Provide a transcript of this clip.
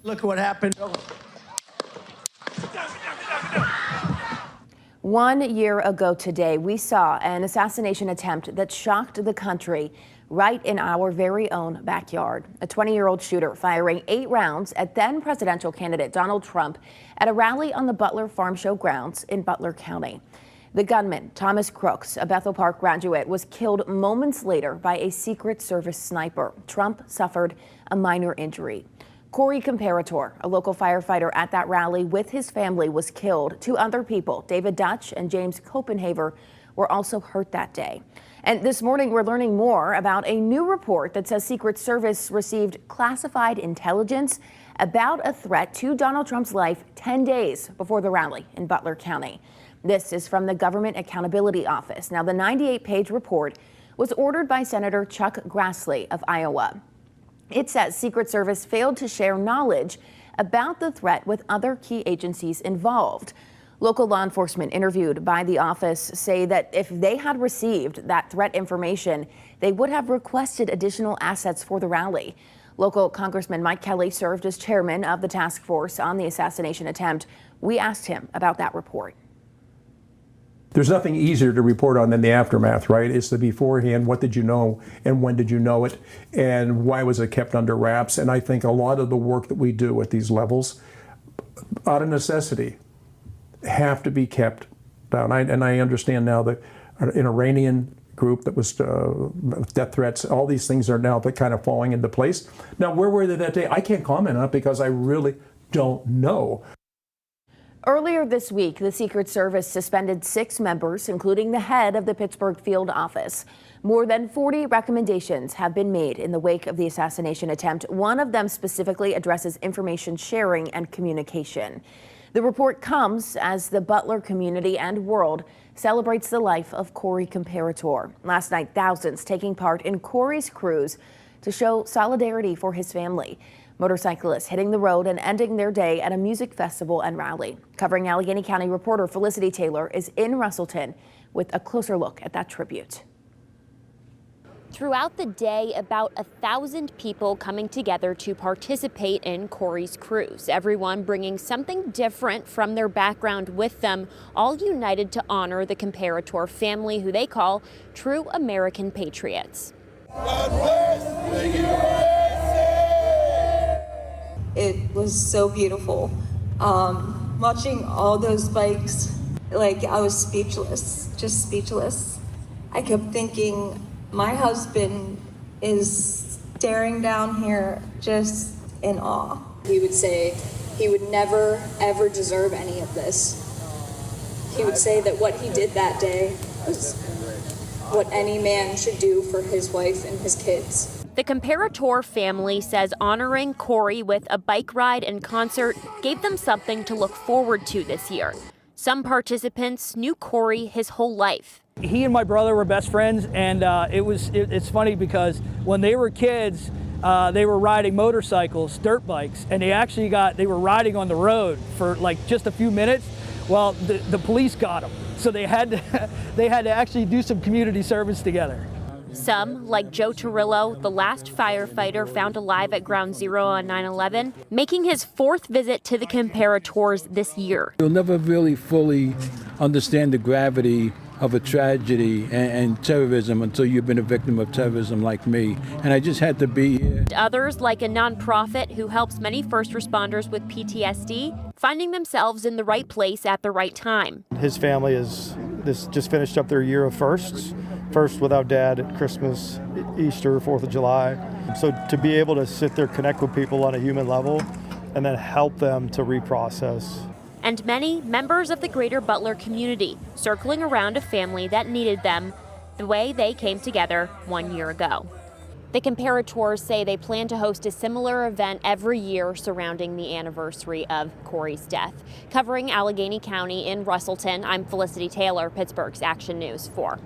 Look at what happened. 1 year ago today, we saw an assassination attempt that shocked the country right in our very own backyard. A 20-year-old shooter firing 8 rounds at then presidential candidate Donald Trump at a rally on the Butler Farm Show grounds in Butler County. The gunman, Thomas Crooks, a Bethel Park graduate, was killed moments later by a Secret Service sniper. Trump suffered a minor injury. Corey Comparator, a local firefighter at that rally with his family, was killed. 2 other people, David Dutch and James Copenhaver, were also hurt that day. And this morning, we're learning more about a new report that says Secret Service received classified intelligence about a threat to Donald Trump's life 10 days before the rally in Butler County. This is from the Government Accountability Office. Now, the 98-page report was ordered by Senator Chuck Grassley of Iowa. It says Secret Service failed to share knowledge about the threat with other key agencies involved. Local law enforcement interviewed by the office say that if they had received that threat information, they would have requested additional assets for the rally. Local Congressman Mike Kelly served as chairman of the task force on the assassination attempt. We asked him about that report. There's nothing easier to report on than the aftermath, right? It's the beforehand, what did you know and when did you know it and why was it kept under wraps? And I think a lot of the work that we do at these levels, out of necessity, have to be kept down. And I understand now that an Iranian group that was death threats, all these things are now kind of falling into place. Now, where were they that day? I can't comment on it because I really don't know. Earlier this week, the Secret Service suspended 6 members, including the head of the Pittsburgh field office. More than 40 recommendations have been made in the wake of the assassination attempt. One of them specifically addresses information sharing and communication. The report comes as the Butler community and world celebrates the life of Corey Comparator. Last night, thousands taking part in Corey's cruise to show solidarity for his family. Motorcyclists hitting the road and ending their day at a music festival and rally. Covering Allegheny County reporter Felicity Taylor is in Russellton with a closer look at that tribute. Throughout the day, about 1,000 people coming together to participate in Corey's cruise. Everyone bringing something different from their background with them, all united to honor the Comparator family, who they call true American patriots. God bless. It was so beautiful. Watching all those bikes, like I was speechless, just speechless. I kept thinking, my husband is staring down here just in awe. He would say he would never, ever deserve any of this. He would say that what he did that day was what any man should do for his wife and his kids. The Comparator family says honoring Corey with a bike ride and concert gave them something to look forward to this year. Some participants knew Corey his whole life. He and my brother were best friends, and it's funny because when they were kids, they were riding motorcycles, dirt bikes, and they were riding on the road for like just a few minutes. Well, the police got them, so they had to actually do some community service together. Some, like Joe Torillo, the last firefighter found alive at Ground Zero on 9/11, making his 4th visit to the Comparators this year. You'll never really fully understand the gravity of a tragedy and terrorism until you've been a victim of terrorism like me. And I just had to be here. Others, like a nonprofit who helps many first responders with PTSD, finding themselves in the right place at the right time. His family just finished up their year of firsts. First without Dad at Christmas, Easter, 4th of July. So to be able to sit there, connect with people on a human level, and then help them to reprocess. And many members of the greater Butler community circling around a family that needed them the way they came together 1 year ago. The Comparators say they plan to host a similar event every year surrounding the anniversary of Corey's death. Covering Allegheny County in Russellton, I'm Felicity Taylor, Pittsburgh's Action News 4.